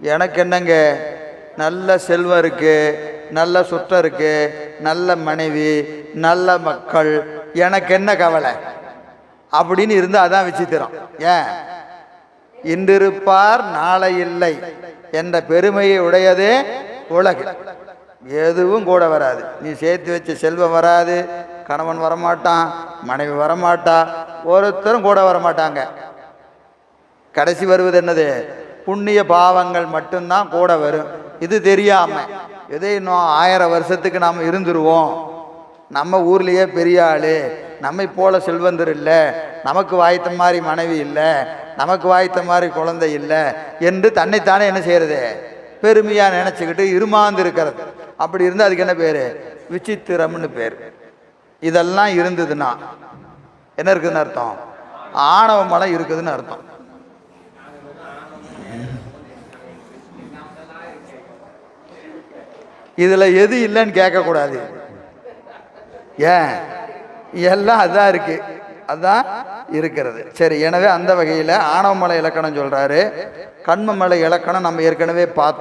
எனக்கு என்னங்க, நல்ல செல்வம் இருக்கு, நல்ல சுற்றம் இருக்கு, நல்ல மனைவி, நல்ல மக்கள், எனக்கு என்ன கவலை அப்படின்னு இருந்து அதான் விசித்திரம். ஏன்? இன்றிருப்பார் நாளை இல்லை என்ற பெருமையை உடையதே உலகு. எதுவும் கூட வராது. நீ சேர்த்து வச்ச செல்வம் வராது, கணவன் வரமாட்டான், மனைவி வரமாட்டா, ஒருத்தரும் கூட வரமாட்டாங்க. கடைசி வருவது என்னது? புண்ணிய பாவங்கள் மட்டும்தான் கூட வரும். இது தெரியாம எதை இன்னும் 1000 வருஷத்துக்கு நாம் இருந்துருவோம், நம்ம ஊர்லேயே பெரிய ஆளு, நம்மை போல செல்வந்தர் இல்லை, நமக்கு வாய்த்த மாதிரி மனைவி இல்லை, நமக்கு வாய்த்த மாதிரி குழந்தை இல்லை என்று தன்னைத்தானே என்ன செய்யறது? பெருமையாக நினச்சிக்கிட்டு இருமாந்து இருக்கிறது. அப்படி இருந்து அதுக்கு என்ன பேர்? விசித்திரம்னு பேர். இதெல்லாம் இருந்ததுன்னா என்ன இருக்குதுன்னு அர்த்தம்? ஆணவ மலம் இருக்குதுன்னு அர்த்தம். இதுல எது இல்லைன்னு கேட்கக்கூடாது. ஏன்? எல்லாம் அதான் இருக்கு, அதான் இருக்கிறது. சரி, எனவே அந்த வகையில் ஆணவ மலை இலக்கணம் சொல்றாரு. கண்ம மலை இலக்கணம் நம்ம ஏற்கனவே பார்த்தோம்.